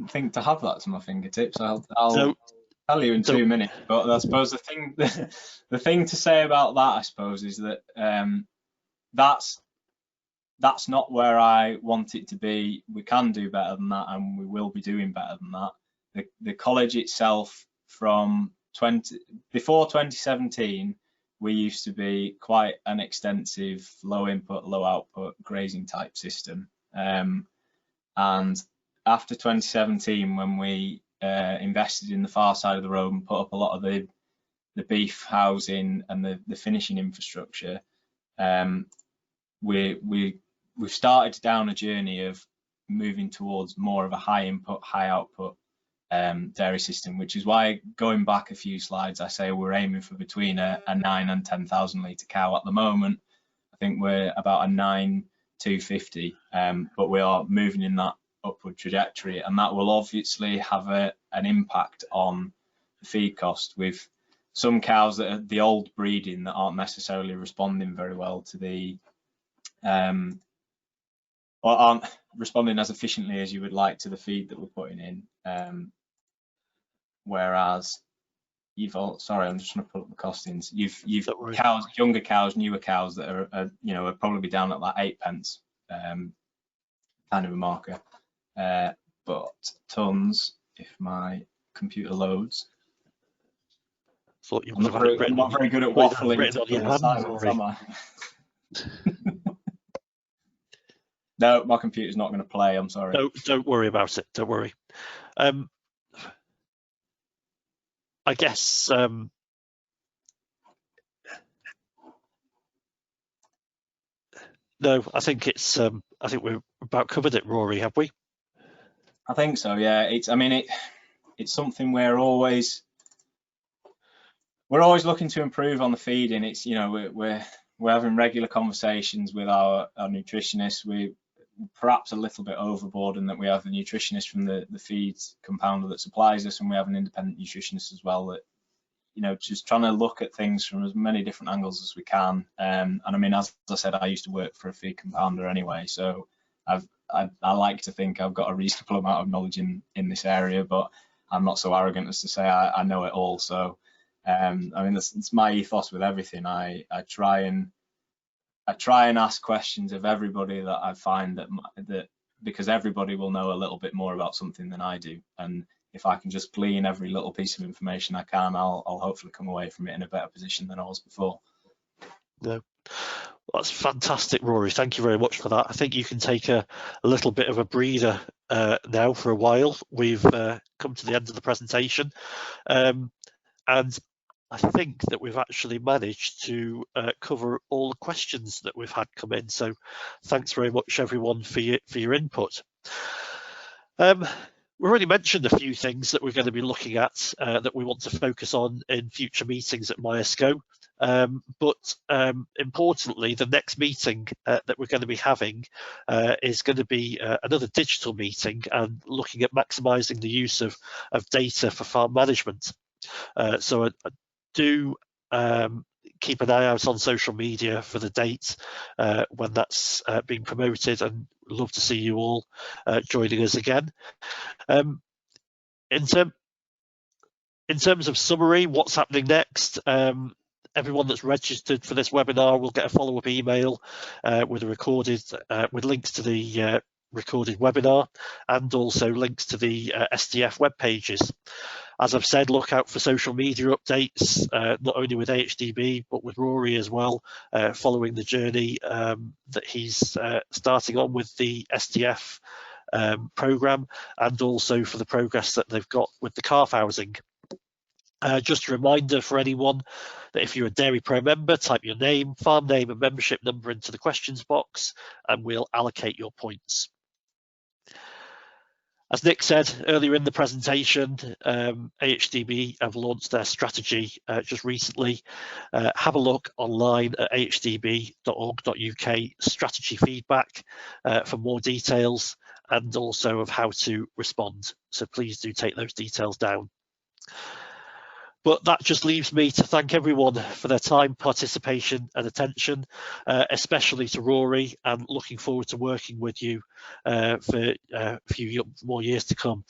think to have that to my fingertips. I'll tell you in 2 minutes. But I suppose the thing to say about that, I suppose, is that that's not where I want it to be. We can do better than that, and we will be doing better than that. The college itself, from before 2017. We used to be quite an extensive low input, low output grazing type system. And And after 2017, when we invested in the far side of the road and put up a lot of the beef housing and the finishing infrastructure, we've started down a journey of moving towards more of a high input, high output dairy system, which is why, going back a few slides, I say we're aiming for between a 9 and 10,000 litre cow. At the moment, I think we're about a 9,250, but we are moving in that upward trajectory, and that will obviously have an impact on the feed cost, with some cows that are the old breeding that aren't necessarily responding very well to the or aren't responding as efficiently as you would like to the feed that we're putting in. Whereas you've all, sorry, I'm just trying to pull up the costings. You've cows, younger cows, newer cows that are you know, are probably down at like 8 pence, kind of a marker. But tons, if my computer loads. Thought you I'm not very good at waffling. Am I? No, my computer's not going to play. I'm sorry. No, don't worry about it. Don't worry. I guess no. I think it's. I think we've about covered it, Rory. Have we? I think so. Yeah. It's. I mean, it's something we're always looking to improve on the feeding. It's, you know, we're having regular conversations with our nutritionists. We perhaps a little bit overboard in that we have the nutritionist from the feed compounder that supplies us, and we have an independent nutritionist as well, that, you know, just trying to look at things from as many different angles as we can. And I mean, as I said, I used to work for a feed compounder anyway, so I like to think I've got a reasonable amount of knowledge in this area, but I'm not so arrogant as to say I know it all. So I mean, it's my ethos with everything. I try and ask questions of everybody that I find that because everybody will know a little bit more about something than I do, and if I can just glean every little piece of information I can, I'll hopefully come away from it in a better position than I was before. No, that's fantastic, Rory. Thank you very much for that. I think you can take a little bit of a breather now for a while. We've come to the end of the presentation, and I think that we've actually managed to cover all the questions that we've had come in. So thanks very much, everyone, for your input. We've already mentioned a few things that we're going to be looking at that we want to focus on in future meetings at Myerscough. But importantly, the next meeting that we're going to be having is going to be another digital meeting and looking at maximising the use of data for farm management. So I do keep an eye out on social media for the date when that's being promoted, and love to see you all joining us again. In terms of summary, what's happening next? Everyone that's registered for this webinar will get a follow-up email with with links to the recorded webinar, and also links to the SDF web pages. As I've said, look out for social media updates, not only with AHDB, but with Rory as well, following the journey that he's starting on with the SDF programme, and also for the progress that they've got with the calf housing. Just a reminder for anyone that if you're a Dairy Pro member, type your name, farm name and membership number into the questions box, and we'll allocate your points. As Nick said earlier in the presentation, AHDB have launched their strategy just recently. Have a look online at ahdb.org.uk strategy feedback for more details, and also of how to respond. So please do take those details down. But that just leaves me to thank everyone for their time, participation and attention, especially to Rory, and looking forward to working with you for a few more years to come.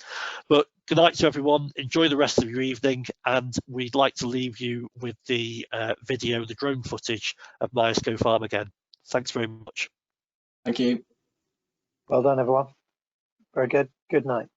But good night to everyone. Enjoy the rest of your evening, and we'd like to leave you with the video, the drone footage of Myerscough Farm again. Thanks very much. Thank you. Well done, everyone. Very good. Good night.